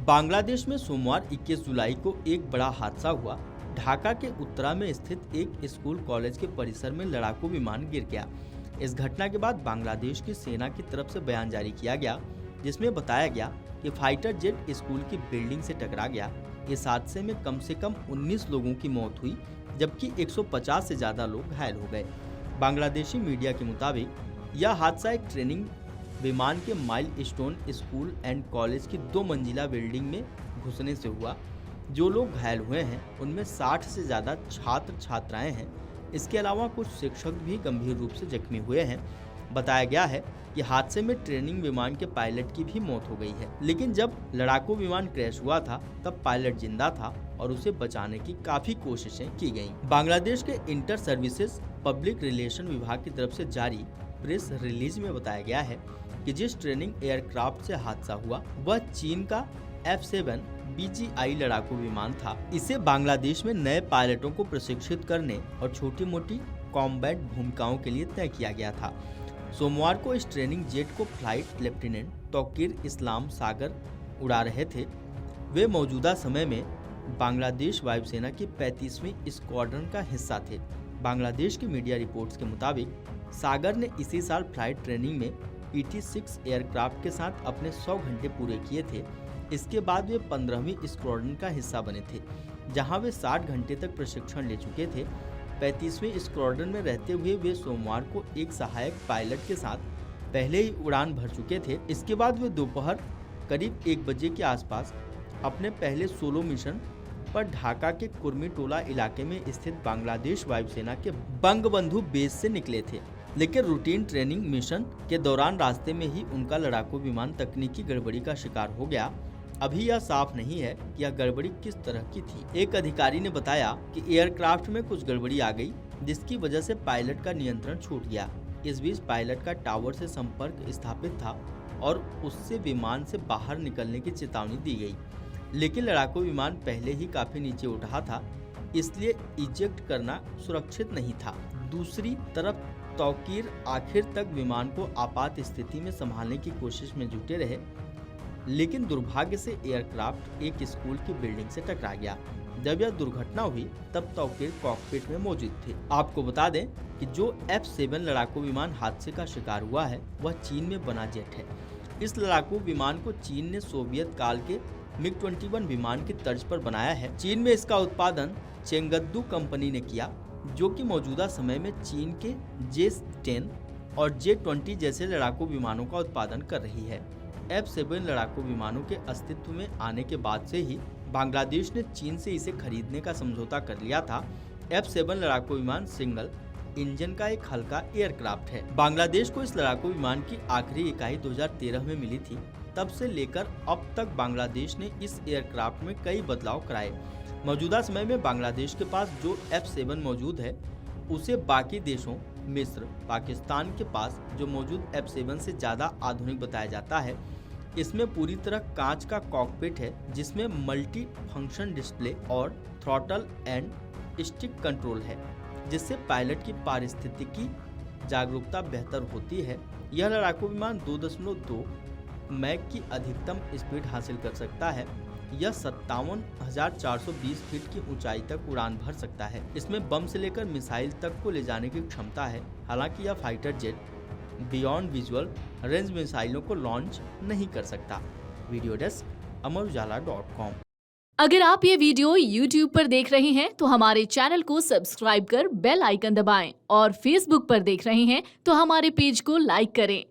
बांग्लादेश में सोमवार 21 जुलाई को एक बड़ा हादसा हुआ। ढाका के उत्तरा में स्थित एक स्कूल कॉलेज के परिसर में लड़ाकू विमान गिर गया। इस घटना के बाद बांग्लादेश की सेना की तरफ से बयान जारी किया गया, जिसमें बताया गया कि फाइटर जेट स्कूल की बिल्डिंग से टकरा गया। इस हादसे में कम से कम 19 लोगों की मौत हुई, जबकि 150 से ज्यादा लोग घायल हो गए। बांग्लादेशी मीडिया के मुताबिक यह हादसा एक ट्रेनिंग विमान के माइलस्टोन स्कूल एंड कॉलेज की 2 मंजिला बिल्डिंग में घुसने से हुआ। जो लोग घायल हुए हैं उनमें 60 से ज़्यादा छात्र छात्राएं हैं। इसके अलावा कुछ शिक्षक भी गंभीर रूप से जख्मी हुए हैं। बताया गया है कि हादसे में ट्रेनिंग विमान के पायलट की भी मौत हो गई है, लेकिन जब लड़ाकू विमान क्रैश हुआ था तब पायलट जिंदा था और उसे बचाने की काफी कोशिशें की गईं। बांग्लादेश के इंटर सर्विसेज पब्लिक रिलेशन विभाग की तरफ से जारी प्रेस रिलीज में बताया गया है कि जिस ट्रेनिंग एयरक्राफ्ट से हादसा हुआ वह चीन का F-7 BGI लड़ाकू विमान था। इसे बांग्लादेश में नए पायलटों को प्रशिक्षित करने और छोटी मोटी कॉम्बैट भूमिकाओं के लिए तय किया गया था। सोमवार को इस ट्रेनिंग जेट को फ्लाइट लेफ्टिनेंट तौकीर इस्लाम सागर उड़ा रहे थे। वे मौजूदा समय में बांग्लादेश वायुसेना की 35वीं स्क्वाड्रन का हिस्सा थे। बांग्लादेश की मीडिया रिपोर्ट्स के मुताबिक सागर ने इसी साल फ्लाइट ट्रेनिंग में PT-6 एयरक्राफ्ट के साथ अपने 100 घंटे पूरे किए थे। इसके बाद वे 15वीं स्क्वाड्रन का हिस्सा बने थे, जहां वे 60 घंटे तक प्रशिक्षण ले चुके थे। 35वीं स्क्वाड्रन में रहते हुए वे सोमवार को एक सहायक पायलट के साथ पहले ही उड़ान भर चुके थे। इसके बाद वे दोपहर करीब 1 बजे के आसपास अपने पहले सोलो मिशन पर ढाका के कुर्मीटोला इलाके में स्थित बांग्लादेश वायुसेना के बंगबंधु बेस से निकले थे, लेकिन रूटीन ट्रेनिंग मिशन के दौरान रास्ते में ही उनका लड़ाकू विमान तकनीकी गड़बड़ी का शिकार हो गया। अभी यह साफ नहीं है कि यह गड़बड़ी किस तरह की थी। एक अधिकारी ने बताया कि एयरक्राफ्ट में कुछ गड़बड़ी आ गई, जिसकी वजह से पायलट का नियंत्रण छूट गया। इस बीच पायलट का टावर से संपर्क स्थापित था और उससे विमान से बाहर निकलने की चेतावनी दी गई, लेकिन लड़ाकू विमान पहले ही काफी नीचे उठ रहा था, इसलिए इजेक्ट करना सुरक्षित नहीं था। दूसरी तरफ तौकीर आखिर तक विमान को आपात स्थिति में संभालने की कोशिश में जुटे रहे, लेकिन दुर्भाग्य से एयरक्राफ्ट एक स्कूल की बिल्डिंग से टकरा गया। जब यह दुर्घटना हुई तब तौकीर कॉकपिट में मौजूद थे। आपको बता दें कि जो F-7 लड़ाकू विमान हादसे का शिकार हुआ है वह चीन में बना जेट है। इस लड़ाकू विमान को चीन ने सोवियत काल के MiG-21 विमान की तर्ज पर बनाया है। चीन में इसका उत्पादन चेंगद्दू कंपनी ने किया, जो कि मौजूदा समय में चीन के J-10 और J-20 जैसे लड़ाकू विमानों का उत्पादन कर रही है। F-7 लड़ाकू विमानों के अस्तित्व में आने के बाद से ही बांग्लादेश ने चीन से इसे खरीदने का समझौता कर लिया था। F-7 लड़ाकू विमान सिंगल इंजन का एक हल्का एयरक्राफ्ट है। बांग्लादेश को इस लड़ाकू विमान की आखिरी इकाई 2013 में मिली थी। तब से लेकर अब तक बांग्लादेश ने इस एयरक्राफ्ट में कई बदलाव कराए। मौजूदा समय में बांग्लादेश के पास जो F-7 मौजूद है उसे बाकी देशों मिस्र, पाकिस्तान के पास जो मौजूद F-7 से ज़्यादा आधुनिक बताया जाता है। इसमें पूरी तरह कांच का कॉकपिट है, जिसमें मल्टी फंक्शन डिस्प्ले और थ्रॉटल एंड स्टिक कंट्रोल है, जिससे पायलट की पारिस्थितिकी जागरूकता बेहतर होती है। यह लड़ाकू विमान 2.2 मैक की अधिकतम स्पीड हासिल कर सकता है। यह 57,420 फीट की ऊंचाई तक उड़ान भर सकता है। इसमें बम से लेकर मिसाइल तक को ले जाने की क्षमता है। हालांकि यह fighter jet beyond visual range मिसाइलों को लॉन्च नहीं कर सकता। Video desk amarujala.com। अगर आप ये वीडियो YouTube पर देख रहे हैं तो हमारे चैनल को सब्सक्राइब कर बेल आइकन दबाएं और Facebook पर देख रहे हैं तो हमारे पेज को लाइक करें।